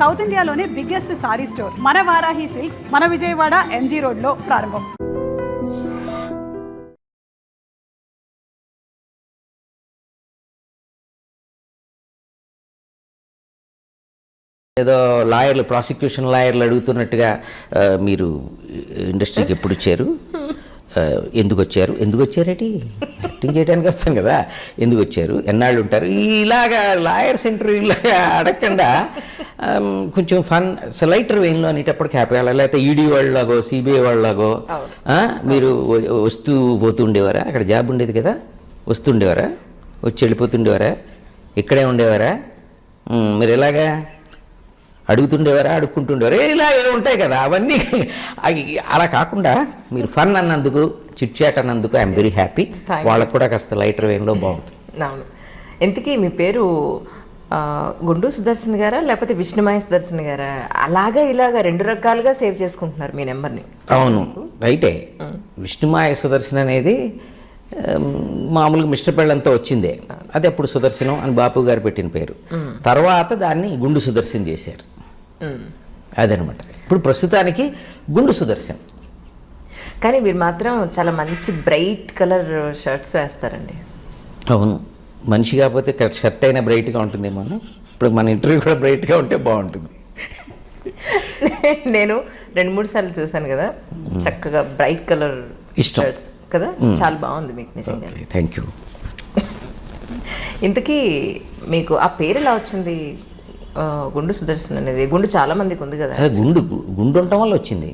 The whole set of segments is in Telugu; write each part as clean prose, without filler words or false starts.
సౌత్ ఇండియాలోనే బిగ్గెస్ట్ సారీ స్టోర్ మన వారాహి సిల్క్స్ మన విజయవాడ ఎంజీ రోడ్లో ప్రారంభం. ఏదో లాయర్లు ప్రాసిక్యూషన్ లాయర్లు అడుగుతున్నట్టుగా మీరు ఇండస్ట్రీకి ఎప్పుడు వచ్చారు, ఎందుకు వచ్చారేటి యాక్టింగ్ చేయడానికి వస్తాం కదా, ఎందుకు వచ్చారు, ఎన్నాళ్ళు ఉంటారు, ఇలాగా లాయర్స్ ఇంటర్వ్యూలాగా అడగకుండా కొంచెం ఫన్ లైటర్ వెయిన్లో అనేటప్పటికి హ్యాపీ అవ్వాలి. లేకపోతే ఈడీ వాళ్ళలాగో సిబిఐ వాళ్ళలాగో మీరు వస్తూ పోతుండేవారా, అక్కడ జాబ్ ఉండేది కదా, వస్తుండేవారా, వచ్చి వెళ్ళిపోతుండేవారా, ఇక్కడే ఉండేవారా, మీరు ఎలాగా అడుగుతుండేవారా, అడుక్కుంటుండేవారా, ఇలాగే ఉంటాయి కదా అవన్నీ. అలా కాకుండా మీరు ఫన్ అన్నందుకు, చిట్ చాట్ అన్నందుకు ఐఎమ్ వెరీ హ్యాపీ. వాళ్ళకు కూడా కాస్త లైటర్ వేన్లో బాగుంటుంది. అవును. ఇంతకీ మీ పేరు గుండు సుదర్శన్ గారా లేకపోతే విష్ణుమాయ సుదర్శన్ గారా? అలాగా ఇలాగా రెండు రకాలుగా సేవ్ చేసుకుంటున్నారు మీ నెంబర్ని. అవును, రైటే. విష్ణుమాయ సుదర్శన్ అనేది మామూలుగా మిస్టర్ పెళ్ళంతా వచ్చిందే, అది అప్పుడు సుదర్శనం అని బాపు గారు పెట్టిన పేరు. తర్వాత దాన్ని గుండు సుదర్శన్ చేశారు, అదనమాట. ఇప్పుడు ప్రస్తుతానికి గుండు సుదర్శన్. కానీ మీరు మాత్రం చాలా మంచి బ్రైట్ కలర్ షర్ట్స్ వేస్తారండి. అవును, మనిషి కాకపోతే షర్ట్ అయినా బ్రైట్గా ఉంటుందేమో. ఇప్పుడు మన ఇంటర్వ్యూ కూడా బ్రైట్గా ఉంటే బాగుంటుంది. నేను 2-3 సార్లు చూశాను కదా, చక్కగా బ్రైట్ కలర్ షర్ట్స్ కదా, చాలా బాగుంది మీకు నిజంగా. Thank you. ఇంతకీ మీకు ఆ పేరు ఎలా వచ్చింది, గుండు సుదర్శన్ అనేది? గుండు చాలా మందికి ఉంది కదా. గుండు ఉండటం వల్ల వచ్చింది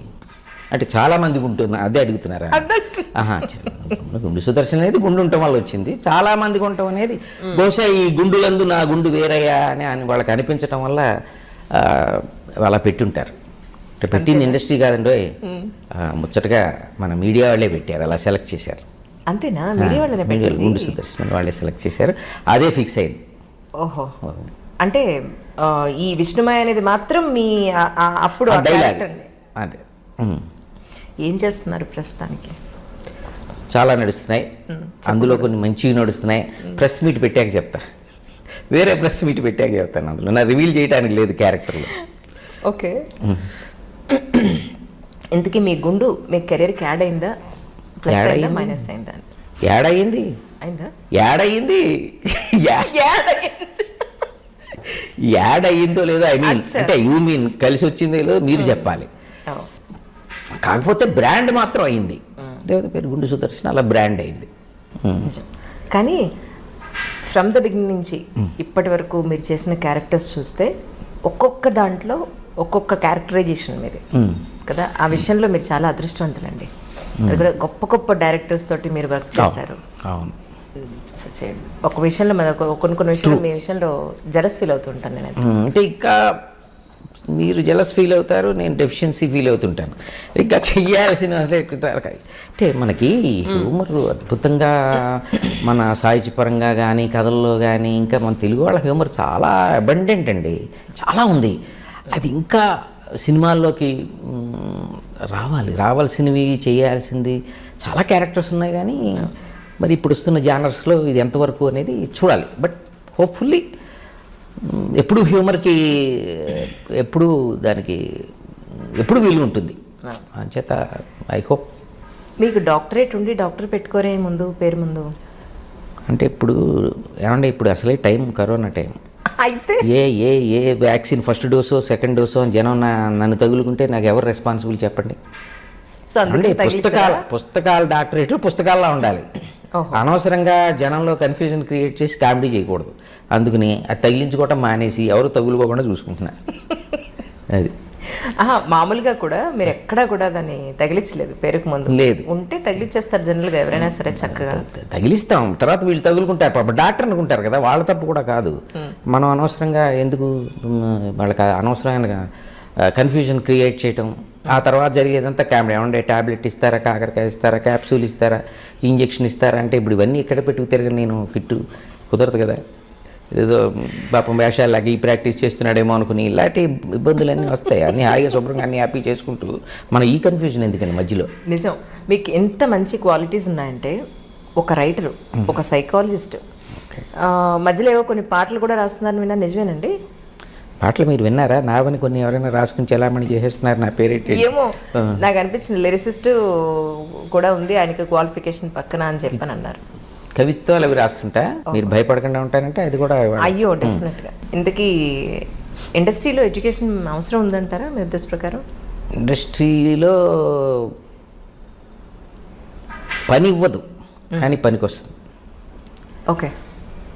అంటే చాలా మందికి ఉంటుంది, అదే అడుగుతున్నారా? గుండు సుదర్శన్ అనేది గుండు ఉండటం వల్ల వచ్చింది. చాలా మందికి ఉండటం అనేది బహుశా ఈ గుండులందు నా గుండు వేరయ్యా అని వాళ్ళకి అనిపించటం వల్ల అలా పెట్టుంటారు. పెట్టింది ఇండస్ట్రీ కాదండి, ముచ్చటగా మన మీడియా వాళ్ళే పెట్టారు, అలా సెలెక్ట్ చేశారు. అంతేనా? మీడియా వాళ్ళే గుండు సుదర్శన్ వాళ్ళే సెలెక్ట్ చేశారు, అదే ఫిక్స్ అయింది. ఓహో, అంటే ఈ విష్ణుమాయ అనేది మాత్రం మీ అప్పుడు డైలాగ్ అదే. ఏం చేస్తున్నారు ప్రస్తుతానికి? చాలా నడుస్తున్నాయి, అందులో కొన్ని మంచివి నడుస్తున్నాయి. ప్రెస్ మీట్ పెట్టాక చెప్తా, వేరే ప్రెస్ మీట్ పెట్టాక చెప్తాను. అందులో నా రివీల్ చేయడానికి లేదు క్యారెక్టర్లో. ఓకే. ఇంతకీ మీ గుండు మీ కెరీర్కి యాడ్ అయిందా, ప్లస్ అయిందా, మైనస్ అయిందా? యాడ్ అయ్యింది. అయిందా? యాడ్ అయ్యింది. యాడ్ అయ్యిందో లేదో, ఐ మీన్ అంటే యూ మీన్ కలిసి వచ్చిందో లేదో మీరు చెప్పాలి. కాకపోతే బ్రాండ్ మాత్రం అయింది. దేవత పేరు గుండు సుదర్శన్, అలా బ్రాండ్ అయింది. కానీ ఫ్రమ్ ద బిగినింగ్ నుంచి ఇప్పటి వరకు మీరు చేసిన క్యారెక్టర్స్ చూస్తే ఒక్కొక్క దాంట్లో ఒక్కొక్క క్యారెక్టరైజేషన్ మీది కదా, ఆ విషయంలో మీరు చాలా అదృష్టవంతులండి. అది కూడా గొప్ప గొప్ప డైరెక్టర్స్ తోటి మీరు వర్క్ చేశారు. అవును, ఒక విషయంలో కొన్ని విషయాలు మీ విషయంలో జలస్ ఫీల్ అవుతుంటాను నేను. అంటే ఇంకా మీరు జలస్ ఫీల్ అవుతారు, నేను డెఫిషియన్సీ ఫీల్ అవుతుంటాను. ఇంకా చెయ్యాల్సిన అంటే మనకి హ్యూమర్ అద్భుతంగా మన సాహిత్యపరంగా కానీ కథల్లో కానీ ఇంకా మన తెలుగు వాళ్ళ హ్యూమర్ చాలా అబండెంట్ అండి, చాలా ఉంది. అది ఇంకా సినిమాల్లోకి రావాల్సినవి, చేయాల్సింది చాలా క్యారెక్టర్స్ ఉన్నాయి. కానీ మరి ఇప్పుడు వస్తున్న జానర్స్లో ఇది ఎంతవరకు అనేది చూడాలి. బట్ హోప్ఫుల్లీ ఎప్పుడు హ్యూమర్కి ఎప్పుడు దానికి ఎప్పుడు వీలు ఉంటుంది. అంచేత ఐ హోప్. మీకు డాక్టరేట్ ఉండి డాక్టర్ పెట్టుకోరే ముందు పేరు ముందు అంటే ఇప్పుడు ఏమంటే ఇప్పుడు అసలే టైం కరోనా టైం అయితే ఏ వ్యాక్సిన్ ఫస్ట్ డోసో సెకండ్ డోసో అని జనం నన్ను తగులుకుంటే నాకు ఎవరు రెస్పాన్సిబుల్ చెప్పండి? అంటే పుస్తకాల డాక్టరేట్ పుస్తకాల్లో ఉండాలి. అనవసరంగా జనంలో కన్ఫ్యూజన్ క్రియేట్ చేసి కామెడీ చేయకూడదు. అందుకని అది తగిలించుకోవటం మానేసి ఎవరు తగులుకోకుండా చూసుకుంటున్నా. అది మామూలుగా కూడా మీరు ఎక్కడా కూడా దాన్ని తగిలించలేదు పేరుకు ముందు? లేదు. ఉంటే తగిలిచ్చేస్తారు జనరల్గా ఎవరైనా సరే, చక్కగా తగిలిస్తాం. తర్వాత వీళ్ళు తగులుకుంటారు, డాక్టర్ అనుకుంటారు కదా, వాళ్ళ తప్పు కూడా కాదు. మనం అనవసరంగా ఎందుకు వాళ్ళకి అనవసరమైన కన్ఫ్యూజన్ క్రియేట్ చేయటం. ఆ తర్వాత జరిగేదంతా కామెడీ. ఏమంటే ట్యాబ్లెట్ ఇస్తారా, కాకరకాయ ఇస్తారా, క్యాప్సూల్ ఇస్తారా, ఇంజెక్షన్ ఇస్తారా అంటే ఇప్పుడు ఇవన్నీ ఎక్కడ పెట్టుకు తిరగని నేను ఫిట్టు కుదరదు కదా. ఏదో పాపం వేషాలకి ఈ ప్రాక్టీస్ చేస్తున్నాడేమో అనుకుని ఇలాంటి ఇబ్బందులన్నీ వస్తాయి. అన్నీ హాయిగా శుభ్రంగా అన్నీ హ్యాపీ చేసుకుంటూ మన ఈ కన్ఫ్యూజన్ ఎందుకండి మధ్యలో. నిజం, మీకు ఎంత మంచి క్వాలిటీస్ ఉన్నాయంటే, ఒక రైటరు, ఒక సైకాలజిస్ట్, మధ్యలో ఏవో కొన్ని పాటలు కూడా రాస్తున్నారని విన్నా, నిజమేనండి? పాటలు మీరు విన్నారా? నావని కొన్ని ఎవరైనా రాసుకుని చలామణి చేసేస్తున్నారు, నా పేరేంటి? ఏమో నాకు అనిపించింది లిరిసిస్ట్ కూడా ఉంది ఆయనకి క్వాలిఫికేషన్ పక్కన అని చెప్పని అన్నారు. కవిత్వాలు అవి రాస్తుంటా, మీరు భయపడకుండా ఉంటారంటే అది కూడా. అయ్యో డెఫినెట్గా. ఇంతకీ ఇండస్ట్రీలో ఎడ్యుకేషన్ అవసరం ఉందంటారా మీ ఉద్దేశ ప్రకారం? ఇండస్ట్రీలో పని ఇవ్వదు కానీ పనికి వస్తుంది. ఓకే,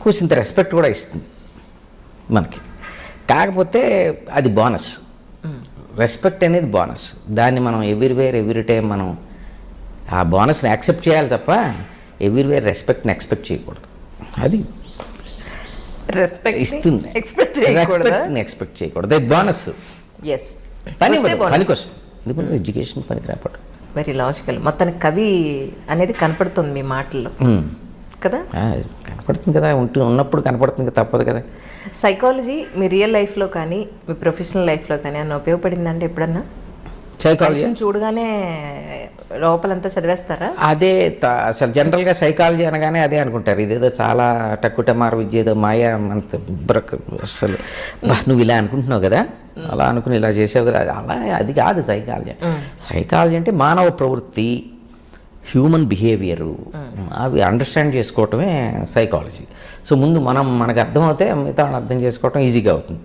కూసింత రెస్పెక్ట్ కూడా ఇస్తుంది మనకి. కాకపోతే అది బోనస్. రెస్పెక్ట్ అనేది బోనస్. దాన్ని మనం ఎవ్రీవేర్ ఎవ్రీ టైం మనం ఆ బోనస్ని యాక్సెప్ట్ చేయాలి తప్ప ఎవ్రీవేర్ రెస్పెక్ట్ని ఎక్స్పెక్ట్ చేయకూడదు. అది రెస్పెక్ట్ ఇస్తుంది, రెస్పెక్ట్ని ఎక్స్పెక్ట్ చేయకూడదు. అది బోనస్. ఎస్, పనికి వస్తుంది. ఎందుకంటే ఎడ్యుకేషన్ పనికి రాపడు. Very logical. మొత్తానికి కవి అనేది కనపడుతుంది మీ మాటల్లో కదా? కనపడుతుంది కదా, ఉన్నప్పుడు కనపడుతుంది, తప్పదు కదా. సైకాలజీ మీ రియల్ లైఫ్లో కానీ మీ ప్రొఫెషనల్ లైఫ్లో కానీ అన్న ఉపయోగపడిందంటే ఎప్పుడన్నా? సైకాలజీ చూడగానే లోపలంతా చదివేస్తారా? అదే అసలు జనరల్గా సైకాలజీ అనగానే అదే అనుకుంటారు, ఇదేదో చాలా టక్కుటమారు విద్య, ఏదో మాయా, అంత అసలు నువ్వు ఇలా అనుకుంటున్నావు కదా, అలా అనుకుని ఇలా చేసావు కదా, అలా అది కాదు సైకాలజీ. సైకాలజీ అంటే మానవ ప్రవృత్తి, హ్యూమన్ బిహేవియరు, అవి అండర్స్టాండ్ చేసుకోవటమే సైకాలజీ. సో ముందు మనకు అర్థమవుతే మిగతా అర్థం చేసుకోవటం ఈజీగా అవుతుంది.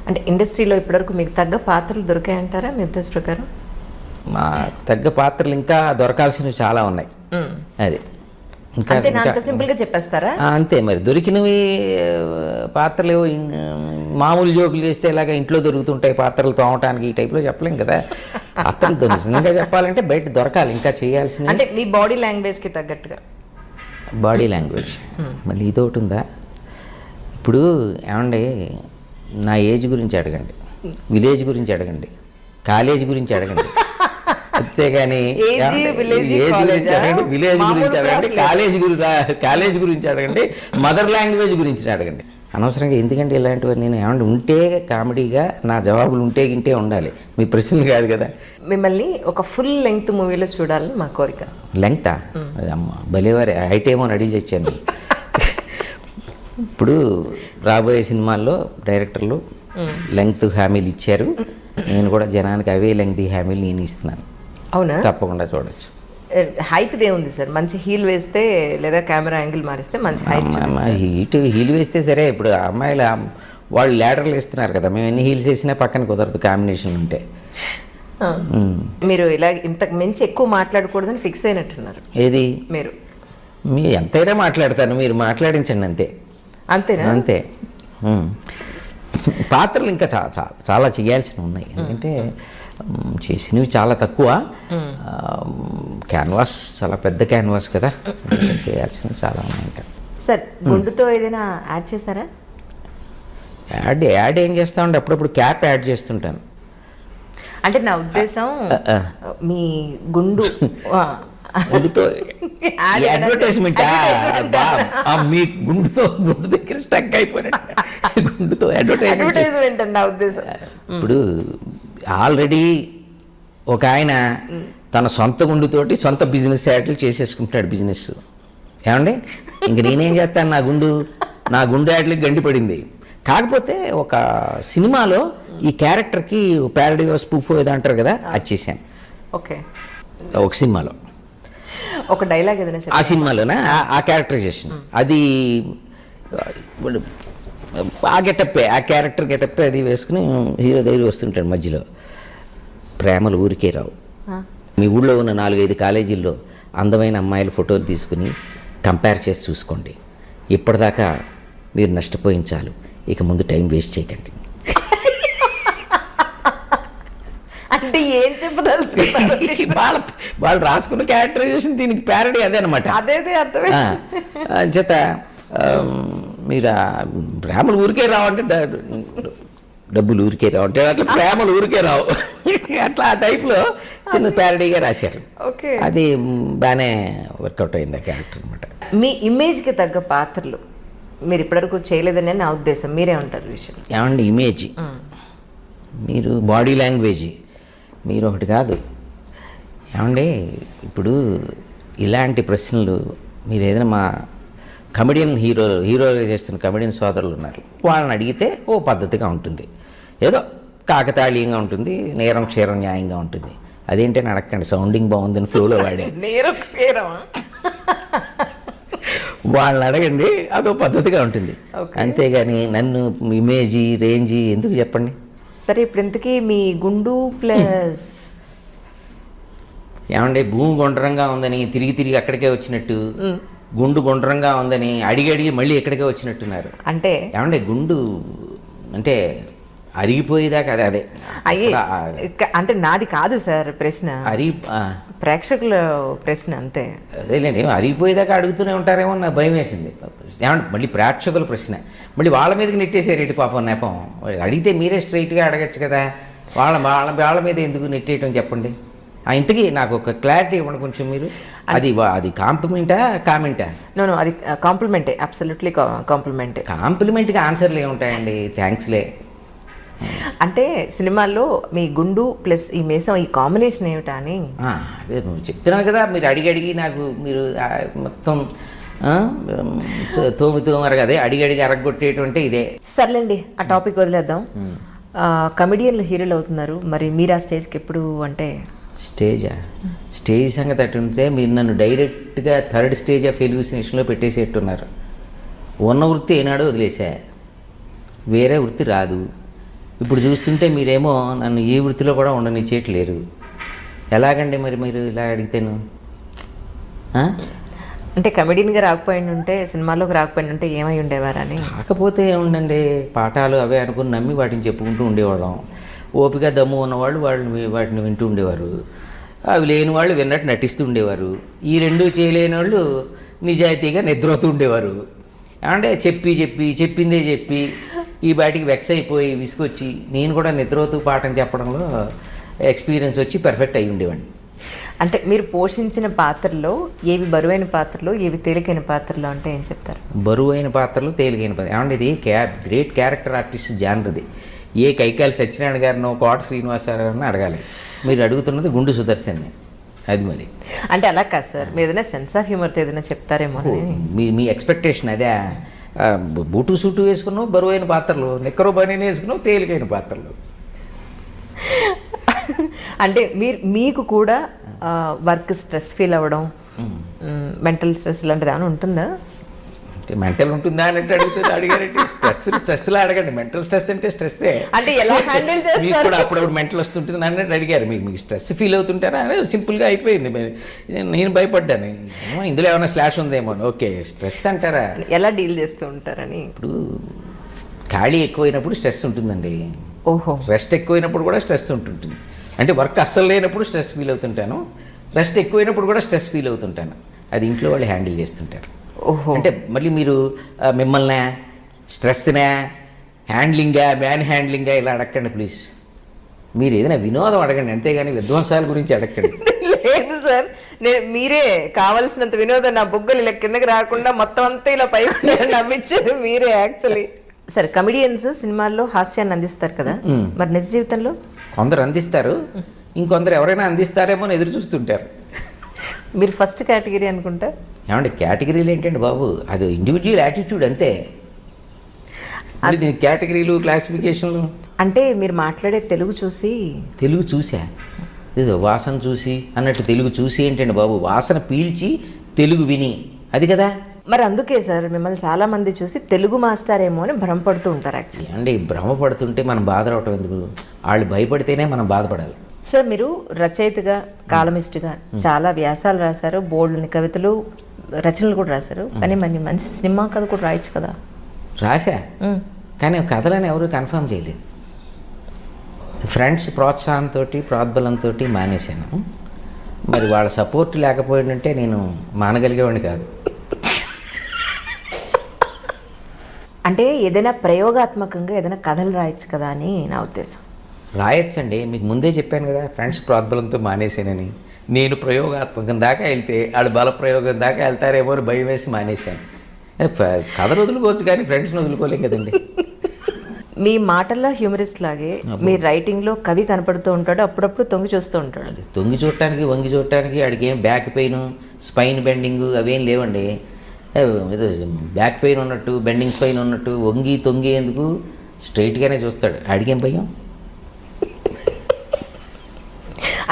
అంటే ఇండస్ట్రీలో ఇప్పటివరకు మీకు తగ్గ పాత్రలు దొరికాయంటారా మీ ఉద్దేశ ప్రకారం? మా తగ్గ పాత్రలు ఇంకా దొరకాల్సినవి చాలా ఉన్నాయి. అది ఇంకా అంత సింపుల్గా చెప్పేస్తారా? అంతే మరి. దొరికినవి పాత్రలు మామూలు జోకులు చేస్తే ఇలాగ ఇంట్లో దొరుకుతుంటాయి పాత్రలు తోమటానికి, ఈ టైప్లో చెప్పలేం కదా. పాత్రలు నిజంగా చెప్పాలంటే బయట దొరకాలి. ఇంకా చేయాల్సిన అంటే మీ బాడీ లాంగ్వేజ్కి తగ్గట్టుగా. బాడీ లాంగ్వేజ్ మళ్ళీ ఇదొకటి ఉందా? ఇప్పుడు ఏమండి, నా ఏజ్ గురించి అడగండి, విలేజ్ గురించి అడగండి, కాలేజ్ గురించి అడగండి, అంతేగాని ఏజ్ గురించి అడగండి, విలేజ్ గురించి అడగండి, కాలేజ్ గురించి అడగండి, మదర్ లాంగ్వేజ్ గురించి అడగండి. అనవసరంగా ఎందుకంటే ఇలాంటివి నేను ఏమంటే ఉంటే కామెడీగా నా జవాబులు ఉంటే ఉండాలి, మీ ప్రశ్నలు కాదు కదా. మిమ్మల్ని ఒక ఫుల్ లెంగ్త్ మూవీలో చూడాలని మా కోరిక. లెంగ్తా? అమ్మ భలేవారి హైట్ ఏమో అని అడిగి వచ్చాను. ఇప్పుడు రాబోయే సినిమాల్లో డైరెక్టర్లు లెంగ్త్ హామీలు ఇచ్చారు, నేను కూడా జనానికి అవే లెంగ్త్ హామీలు నేను ఇస్తున్నాను. అవునా? తప్పకుండా చూడొచ్చు. హైట్ దేముంది సార్? మంచి హీల్ వేస్తే లేదా కెమెరా యాంగిల్ మారిస్తే మంచి హైట్. హీల్ వేస్తే సరే. ఇప్పుడు అమ్మాయిలు వాళ్ళు ల్యాడర్లు వేస్తున్నారు కదా, మేము ఎన్ని హీల్స్ వేసినా పక్కన కుదరదు కాంబినేషన్ ఉంటే. మీరు ఇలా ఇంతకు మించి ఎక్కువ మాట్లాడకూడదని ఫిక్స్ అయినట్టున్నారు. ఏది? మీరు ఎంతైనా మాట్లాడతాను, మీరు మాట్లాడించండి అంతే. అంతేనా? అంతే. పాత్రలు ఇంకా చాలా చేయాల్సినవి ఉన్నాయి. ఎందుకంటే చేసినవి చాలా తక్కువ. క్యాన్వాస్ చాలా పెద్ద క్యాన్వాస్ కదా, చేయాల్సినవి చాలా ఉన్నాయి ఇంకా. సార్ గుండుతో ఏదైనా యాడ్ చేశారా? యాడ్ ఏం చేస్తామంటే అప్పుడప్పుడు క్యాప్ యాడ్ చేస్తుంటాను. అంటే నా ఉద్దేశం మీ గుండుతో అడ్వర్టైజ్మెంట్, మీ గుండు దగ్గర స్టక్ అయిపోయినట్టు గుండుతో అడ్వర్టైజ్మెంట్ నా ఉద్దేశం. ఇప్పుడు ఆల్రెడీ ఒక ఆయన తన సొంత గుండుతోటి సొంత బిజినెస్ యాడ్లు చేసేసుకుంటున్నాడు. బిజినెస్ ఏమండి, ఇంక నేనేం చేస్తాను, నా గుండు యాడ్లకి గండి పడింది. కాకపోతే ఒక సినిమాలో ఈ క్యారెక్టర్కి ప్యారడీ స్పూఫ్ ఏదో అంటారు కదా, అది చేశాను. ఓకే, ఒక సినిమాలో ఒక డైలాగ్ ఏదైనా ఆ సినిమాలోనే ఆ క్యారెక్టరైజేషన్, అది ఆ గెటప్పే, ఆ క్యారెక్టర్ గెటప్పే అది వేసుకుని హీరో దగ్గర వస్తుంటాడు. మధ్యలో ప్రేమలు ఊరికే రావు. మీ ఊళ్ళో ఉన్న 4-5 కాలేజీల్లో అందమైన అమ్మాయిల ఫోటోలు తీసుకుని కంపేర్ చేసి చూసుకోండి. ఇప్పటిదాకా మీరు నష్టపోయించాలు, ఇక ముందు టైం వేస్ట్ చేయకండి. అంటే ఏం చెప్పదలుచుకున్నారు? వాళ్ళు రాసుకున్న క్యారెక్టరైజేషన్ దీనికి ప్యారడీ అదే అనమాట. అదే అర్థమే. చేత మీరు ప్రేమలు ఊరికే రావంటే డబ్బులు ఊరికే రావంటే అట్లా ప్రేమలు ఊరికే రావు, అట్లా ఆ టైప్లో చిన్న ప్యారడీగా రాశారు. ఓకే, అది బాగానే వర్కౌట్ అయింది ఆ క్యారెక్టర్ అనమాట. మీ ఇమేజ్కి తగ్గ పాత్రలు మీరు ఇప్పటివరకు చేయలేదని నా ఉద్దేశం. మీరే ఉంటారు విషయం. ఏమండి, ఇమేజ్, మీరు బాడీ లాంగ్వేజ్, మీరు ఒకటి కాదు. ఏమండి, ఇప్పుడు ఇలాంటి ప్రశ్నలు మీరు ఏదైనా మా హీరోగా చేస్తున్న కమెడియన్ సోదరులు ఉన్నారు. వాళ్ళని అడిగితే ఓ పద్ధతిగా ఉంటుంది, ఏదో కాకతాళీయంగా ఉంటుంది, నేరం క్షీరం న్యాయంగా ఉంటుంది. అదేంటని అడగండి, సౌండింగ్ బాగుందని ఫ్లోలో వాడే వాళ్ళని అడగండి, అదో పద్ధతిగా ఉంటుంది. అంతేగాని నన్ను ఇమేజీ రేంజీ ఎందుకు చెప్పండి. సరే, ఇప్పుడు ఇంతకీ మీ గుండు ప్లస్ ఏమంటే భూమి గుండ్రంగా ఉందని తిరిగి అక్కడికే వచ్చినట్టు, గుండు గుండ్రంగా ఉందని అడిగి మళ్ళీ ఎక్కడికే వచ్చినట్టున్నారు. అంటే ఏమంటే గుండు అంటే అరిగిపోయేదాకా అదే అయ్యే అంటే నాది కాదు సార్ ప్రశ్న, ప్రేక్షకుల ప్రశ్న అంతే. అదేలేండి, అరిగిపోయేదాకా అడుగుతూనే ఉంటారేమో నాకు భయం వేసింది. ఏమంటే మళ్ళీ ప్రేక్షకుల ప్రశ్న మళ్ళీ వాళ్ళ మీదకి నెట్టేసారేటి పాపం నెపం. అడిగితే మీరే స్ట్రైట్గా అడగచ్చు కదా, వాళ్ళ మీద ఎందుకు నెట్టేయటం చెప్పండి. ఇంతకీ నాకు ఒక క్లారిటీ ఇవ్వండి కొంచెం మీరు. అది కాంప్లిమెంటా కామెంటా? నో అది కాంప్లిమెంటే, అబ్సల్యూట్లీ కాంప్లిమెంటే. కాంప్లిమెంట్గా ఆన్సర్లు ఏముంటాయండి, థ్యాంక్స్లే. అంటే సినిమాల్లో మీ గుండు ప్లస్ ఈ మీసం ఈ కాంబినేషన్ ఏమిటా అని. అదే నువ్వు చెప్తున్నావు కదా, మీరు అడిగి నాకు మీరు మొత్తం తోమరగా అదే అడిగి అరగొట్టేటువంటి ఇదే. సర్లేండి, ఆ టాపిక్ వదిలేద్దాం. కమెడియన్లు హీరోలు అవుతున్నారు, మరి మీరు ఆ స్టేజ్కి ఎప్పుడు అంటే? స్టేజ్ సంగతి అటు ఉంటే మీరు నన్ను డైరెక్ట్గా థర్డ్ స్టేజ్ ఆఫ్ ఎలివేషన్లో పెట్టేసేట్టున్నారు. ఉన్న వృత్తి ఏనాడో వదిలేసా, వేరే వృత్తి రాదు. ఇప్పుడు చూస్తుంటే మీరేమో నన్ను ఈ వృత్తిలో కూడా ఉండనిచ్చేయట్లేరు. ఎలాగండి మరి మీరు ఇలా అడిగితేను? అంటే కమెడియన్గా రాకపోయిన ఉంటే, సినిమాలోకి రాకపోయిన ఉంటే ఏమై ఉండేవారని. కాకపోతే ఏముండండి, పాఠాలు అవే అనుకుని నమ్మి వాటిని చెప్పుకుంటూ ఉండేవాళ్ళం. ఓపిక దమ్ము ఉన్నవాళ్ళు వాటిని వింటూ ఉండేవారు, అవి లేని వాళ్ళు విన్నట్టు నటిస్తూ ఉండేవారు. ఈ రెండూ చేయలేని వాళ్ళు నిజాయితీగా నిద్రపోతూ ఉండేవారు. అంటే చెప్పిందే చెప్పి ఈ బాటికి వెక్స్ అయిపోయి విసుకొచ్చి నేను కూడా నిద్రపోతూ పాఠం చెప్పడంలో ఎక్స్పీరియన్స్ వచ్చి పర్ఫెక్ట్ అయి ఉండేవాడిని. అంటే మీరు పోషించిన పాత్రలో ఏవి బరువైన పాత్రలు, ఏవి తేలికైన పాత్రలు అంటే ఏం చెప్తారు? బరువైన పాత్రలు, తేలికైన పాత్ర ఏమంటే ఇది గ్రేట్ క్యారెక్టర్ ఆర్టిస్ట్ జానర్ది. ఏ కైకాల సత్యనారాయణ గారినో కోట శ్రీనివాసరావుని అడగాలి, మీరు అడుగుతున్నది గుండు సుదర్శన్ని. అది మరి అంటే అలా కాదు సార్, మీరు ఏదైనా సెన్స్ ఆఫ్ హ్యూమర్తో ఏదైనా చెప్తారేమో. మీ ఎక్స్పెక్టేషన్ అదే. బూటు సూటు వేసుకున్నావు బరువైన పాత్రలు, నిక్కరో బనీని వేసుకున్నావు తేలికైన పాత్రలు. అంటే మీకు కూడా వర్క్ స్ట్రెస్ ఫీల్ అవ్వడం, మెంటల్ స్ట్రెస్ లాంటిది ఏమైనా ఉంటుందా? అంటే మెంటల్ ఉంటుందా అని అడిగారంటే స్ట్రెస్లా అడగండి. మెంటల్ స్ట్రెస్ అంటే స్ట్రెస్సే. అంటే ఎలా హ్యాండిల్ చేస్తారు? మీకు కూడా అప్పుడప్పుడు మెంటల్ వస్తుంటుంది అన్నట్టు అడిగారు. మీకు స్ట్రెస్ ఫీల్ అవుతుంటారా అని సింపుల్గా అయిపోయింది. నేను భయపడ్డాను, ఇందులో ఏమైనా స్లాష్ ఉందేమో. ఓకే, స్ట్రెస్ అంటారా? ఎలా డీల్ చేస్తూ ఉంటారని. ఇప్పుడు ఖాళీ ఎక్కువైనప్పుడు స్ట్రెస్ ఉంటుందండి. ఓహో. రెస్ట్ ఎక్కువైనప్పుడు కూడా స్ట్రెస్ ఉంటుంటుంది. అంటే వర్క్ అస్సలు లేనప్పుడు స్ట్రెస్ ఫీల్ అవుతుంటాను, రెస్ట్ ఎక్కువైనప్పుడు కూడా స్ట్రెస్ ఫీల్ అవుతుంటాను. అది ఇంట్లో వాళ్ళు హ్యాండిల్ చేస్తుంటారు. ఓహో. అంటే మళ్ళీ మీరు మిమ్మల్ని స్ట్రెస్నే హ్యాండ్లింగా మ్యాన్ హ్యాండ్లింగా ఇలా అడగండి ప్లీజ్. మీరు ఏదైనా వినోదం అడగండి, అంతేగాని విధ్వంసాల గురించి అడగండి. లేదు సార్, మీరే కావాల్సినంత వినోదం నా బొగ్గలు ఇలా కిందకి రాకుండా మొత్తం అంతా ఇలా పైకి నమ్మించారు మీరే యాక్చువల్లీ. సరే, కమెడియన్స్ సినిమాల్లో హాస్యాన్ని అందిస్తారు కదా, మరి నిజ జీవితంలో? కొందరు అందిస్తారు, ఇంకొందరు ఎవరైనా అందిస్తారేమో అని ఎదురు చూస్తుంటారు. మీరు ఫస్ట్ కేటగిరీ అనుకుంటా. ఏమంటే కేటగిరీలు ఏంటండి బాబు, అది ఇండివిజువల్ యాటిట్యూడ్ అంతే. అది దీనికి కేటగిరీలు క్లాసిఫికేషన్లు అంటే మీరు మాట్లాడే తెలుగు చూసా ఇది వాసన చూసి అన్నట్టు తెలుగు చూసి ఏంటండి బాబు, వాసన పీల్చి తెలుగు విని, అది కదా. మరి అందుకే సార్ మిమ్మల్ని చాలా మంది చూసి తెలుగు మాస్టర్ ఏమో అని భ్రమపడుతూ ఉంటారు. యాక్చువల్లీ అంటే భ్రమపడుతుంటే మనం బాధపడటం ఎందుకు, వాళ్ళు భయపడితేనే మనం బాధపడాలి. సార్ మీరు రచయితగా, కాలమిస్ట్గా చాలా వ్యాసాలు రాశారు, బోల్డ్ని కవితలు, రచనలు కూడా రాశారు. కానీ మరి మంచి సినిమా కథ కూడా రాయొచ్చు కదా. రాశా, కానీ కథలను ఎవరు కన్ఫర్మ్ చేయలేదు. ఫ్రెండ్స్ ప్రోత్సాహంతో ప్రోద్బలంతో మానేశాను. మరి వాళ్ళ సపోర్ట్ లేకపోయిందంటే నేను మానగలిగేవాడిని కాదు. అంటే ఏదైనా ప్రయోగాత్మకంగా ఏదైనా కథలు రాయొచ్చు కదా అని నా ఉద్దేశం. రాయొచ్చండి, మీకు ముందే చెప్పాను కదా, ఫ్రెండ్స్ ప్రోద్బలంతో మానేశానని. నేను ప్రయోగాత్మకం దాకా వెళ్తే వాళ్ళు బల ప్రయోగం దాకా వెళ్తారేమో అని భయం వేసి మానేశాను. కథలు వదులుకోవచ్చు కానీ ఫ్రెండ్స్ని వదులుకోలేం కదండి. మీ మాటల్లో హ్యూమరిస్ట్ లాగే మీ రైటింగ్లో కవి కనపడుతూ ఉంటాడు, అప్పుడప్పుడు తొంగి చూస్తూ ఉంటాడు. తొంగి చూడటానికి వంగి చూడటానికి ఆడికి ఏం బ్యాక్ పెయిన్, స్పైన్ బెండింగ్ అవేం లేవండి. ఏదో బ్యాక్ పెయిన్ ఉన్నట్టు, బెండింగ్ పెయిన్ ఉన్నట్టు వంగి తొంగి ఎందుకు, స్ట్రైట్గానే చూస్తాడు. అడిగేం భయం?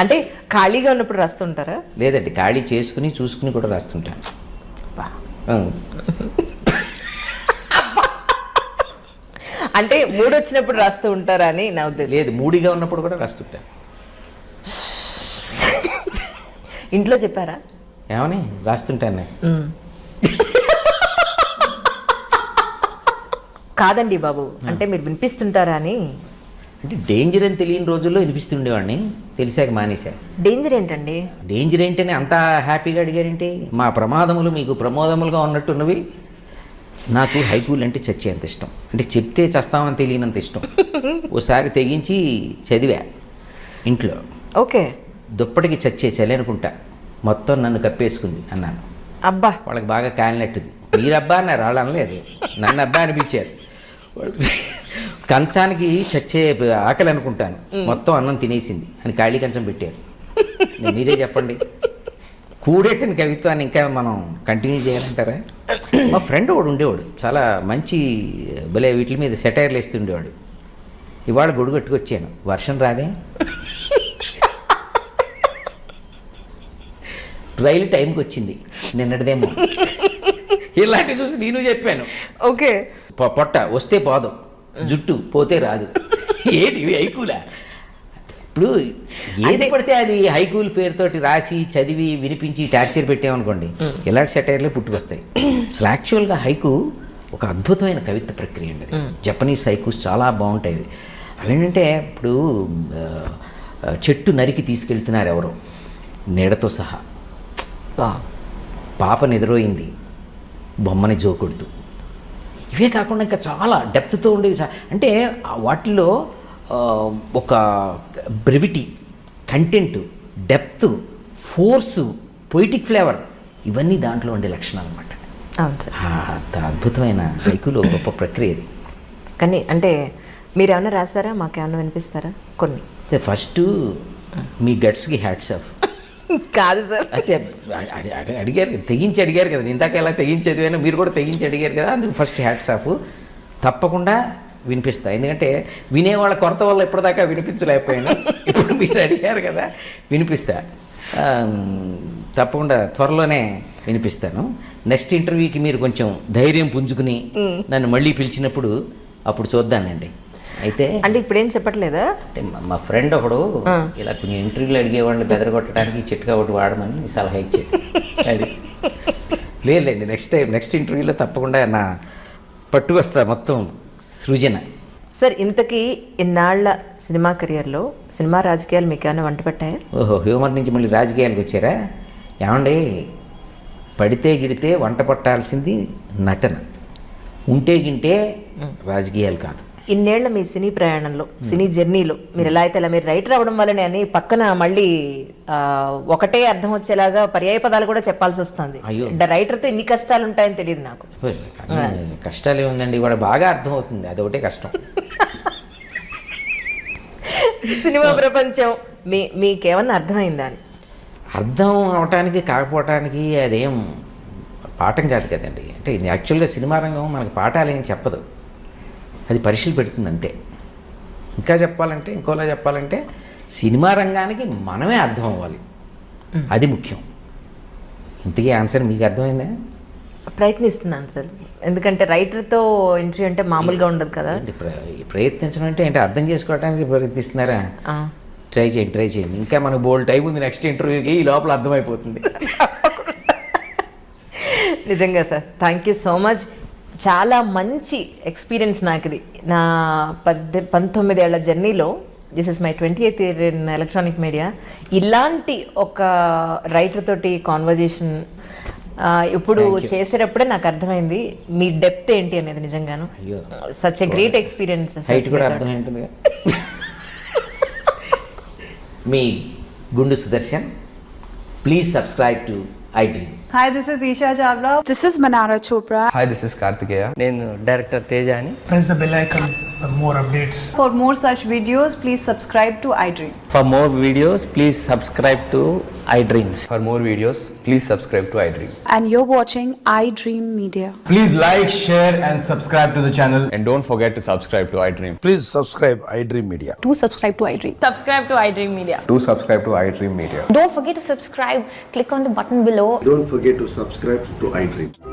అంటే ఖాళీగా ఉన్నప్పుడు రాస్తుంటారా? లేదండి, ఖాళీ చేసుకుని చూసుకుని కూడా రాస్తుంటాను. అంటే మూడు వచ్చినప్పుడు రాస్తూ ఉంటారా అని నా ఉద్దేశం. లేదు, మూడిగా ఉన్నప్పుడు కూడా రాస్తుంటాను. ఇంట్లో చెప్పారా? ఏమని రాస్తుంటాను నేను. కాదండి బాబు, అంటే మీరు వినిపిస్తుంటారా అని. అంటే డేంజర్ అని తెలియని రోజుల్లో వినిపిస్తుండేవాడిని, తెలిసాక మానేశా. డేంజర్ ఏంటండి? డేంజర్ ఏంటని అంత హ్యాపీగా అడిగారేంటి? మా ప్రమాదములు మీకు ప్రమోదములుగా ఉన్నట్టున్నవి. నాకు హైకూలు అంటే చచ్చేంత ఇష్టం, అంటే చెప్తే చస్తామని తెలియనంత ఇష్టం. ఓసారి తెగించి చదివా ఇంట్లో. ఓకే. దుప్పటికి చచ్చే చలి అనుకుంటా, మొత్తం నన్ను కప్పేసుకుంది అన్నాను. అబ్బా, వాళ్ళకి బాగా కాలినట్టుంది. మీరబ్బా అన్నారు, వాళ్ళు అనలేదు, నన్ను అబ్బా అనిపించారు. కంచానికి చచ్చే ఆకలి అనుకుంటాను, మొత్తం అన్నం తినేసింది అని ఖాళీ కంచం పెట్టారు. మీరే చెప్పండి, కూడెట్టిన కవిత్వాన్ని ఇంకా మనం కంటిన్యూ చేయాలంటారా? మా ఫ్రెండ్ ఒకడు ఉండేవాడు, చాలా మంచి భలే వీటి మీద సెటైర్లు వేస్తుండేవాడు. ఇవాళ గొడుగు కట్టుకొచ్చాను, వర్షం రాదే, రైలు టైంకి వచ్చింది, నిన్నటిదేమో. ఇలాంటివి చూసి నేను చెప్పాను. ఓకే. పొట్ట వస్తే పోదు, జుట్టు పోతే రాదు. ఏది హైకూలా? ఇప్పుడు ఏది పడితే అది హైకూల్ పేరుతోటి రాసి చదివి వినిపించి టార్చర్ పెట్టామనుకోండి, ఇలాంటి సెటైర్లే పుట్టుకొస్తాయి. అసలు యాక్చువల్గా హైకు ఒక అద్భుతమైన కవిత్వ ప్రక్రియ అండి. అది జపనీస్ హైకూస్ చాలా బాగుంటాయి. అవేంటంటే ఇప్పుడు చెట్టు నరికి తీసుకెళ్తున్నారు ఎవరో నీడతో సహా, పాప నిద్రోయింది బొమ్మని జోకొడుతూ. ఇవే కాకుండా ఇంకా చాలా డెప్త్తో ఉండేవి. అంటే వాటిల్లో ఒక brevity, content, depth, force, poetic flavour, ఇవన్నీ దాంట్లో ఉండే లక్షణాలు అనమాట. అంత అద్భుతమైన హైకులో గొప్ప ప్రక్రియ ఇది. కానీ అంటే మీరు ఏమైనా రాసారా? మాకేమన్నా వినిపిస్తారా కొన్ని? ఫస్ట్ మీ గట్స్కి హ్యాట్స్ ఆఫ్. కాదు సార్, అయితే అడిగారు, తెగించి అడిగారు కదా, ఇందాక ఎలా తెగించి చదివానో మీరు కూడా తెగించి అడిగారు కదా, అందుకు ఫస్ట్ హ్యాట్స్ ఆఫ్. తప్పకుండా వినిపిస్తా, ఎందుకంటే వినేవాళ్ళ కొరత వల్ల ఇప్పటిదాకా వినిపించలేకపోయాను. ఇప్పుడు మీరు అడిగారు కదా, వినిపిస్తా. తప్పకుండా త్వరలోనే వినిపిస్తాను. నెక్స్ట్ ఇంటర్వ్యూకి మీరు కొంచెం ధైర్యం పుంజుకుని నన్ను మళ్ళీ పిలిచినప్పుడు అప్పుడు చూద్దానండి. అయితే అంటే ఇప్పుడేం చెప్పట్లేదా? అంటే మా ఫ్రెండ్ ఒకడు ఇలా కొంచెం ఇంటర్వ్యూలు అడిగేవాళ్ళని బెదరగొట్టడానికి చిట్కా ఒకటి వాడమని సలహా ఇచ్చాడు. అది లేదండి, నెక్స్ట్ ఇంటర్వ్యూలో తప్పకుండా నా పట్టుకొస్తా మొత్తం సృజన. సార్, ఇంతకీ ఇన్నాళ్ల సినిమా కెరియర్లో సినిమా రాజకీయాలు మీకు ఏమైనా వంట పెట్టాయా? ఓహో, హ్యూమర్ నుంచి మళ్ళీ రాజకీయాలకు వచ్చారా? ఏమండి, పడితే గిడితే వంట పట్టాల్సింది నటన, ఉంటే గింటే రాజకీయాలు కాదు. ఇన్నేళ్ల మీ సినీ ప్రయాణంలో, సినీ జర్నీలో మీరు ఎలా అయితే అలా మీరు రైటర్ అవ్వడం వల్లనే అని పక్కన మళ్ళీ ఒకటే అర్థం వచ్చేలాగా పర్యాయ పదాలు కూడా చెప్పాల్సి వస్తుంది. రైటర్తో ఇన్ని కష్టాలు ఉంటాయని తెలియదు నాకు. కష్టాలు ఏముందండి, కూడా బాగా అర్థం అవుతుంది, అదొకటే కష్టం. సినిమా ప్రపంచం మీకేమన్నా అర్థమైందా అని? అర్థం అవటానికి కాకపోవటానికి అదేం పాఠం కాదు కదండి. అంటే యాక్చువల్గా సినిమా రంగం మనకు పాఠాలు ఏం చెప్పదు, అది పరీక్షలు పెడుతుంది అంతే. ఇంకా చెప్పాలంటే, ఇంకోలా చెప్పాలంటే సినిమా రంగానికి మనమే అర్థం అవ్వాలి, అది ముఖ్యం. ఇంతకీ ఆన్సర్ మీకు అర్థమైందా? ప్రయత్నిస్తున్నాను సార్, ఎందుకంటే రైటర్తో ఇంటర్వ్యూ అంటే మామూలుగా ఉండదు కదా. ప్రయత్నించడం అంటే ఏంటి, అర్థం చేసుకోవడానికి ప్రయత్నిస్తున్నారా? ట్రై చేయండి. ఇంకా మనకు బోల్డ్ టైం ఉంది నెక్స్ట్ ఇంటర్వ్యూకి, ఈ లోపల అర్థమైపోతుంది. నిజంగా sir, thank you so much. చాలా మంచి ఎక్స్పీరియన్స్ నాకు ఇది. నా 19 ఏళ్ల జర్నీలో this is my 28th year in electronic media. ఇలాంటి ఒక రైటర్ తోటి కాన్వర్జేషన్ ఇప్పుడు చేసేటప్పుడే నాకు అర్థమైంది మీ డెప్త్ ఏంటి అనేది. నిజంగాను సచ్ ఎ గ్రేట్ ఎక్స్పీరియన్స్. మీ గుండు Sudarshan, please subscribe to iDream. Hi, this is Isha Chavla. This is Manara Chopra. Hi, this is Kartikeya. నేను డైరెక్టర్ తేజ అని. Press the bell icon For more updates. For more such videos, please subscribe to iDream. For more videos, please subscribe to iDreams. For more videos, please subscribe to iDream. And you're watching iDream Media. Please like, share and subscribe to the channel. And don't forget to subscribe to iDream. Please subscribe iDream Media. Do subscribe to iDream. Subscribe to iDream Media. Do subscribe to iDream Media. Don't forget to subscribe. Click on the button below. Don't forget to subscribe to iDream.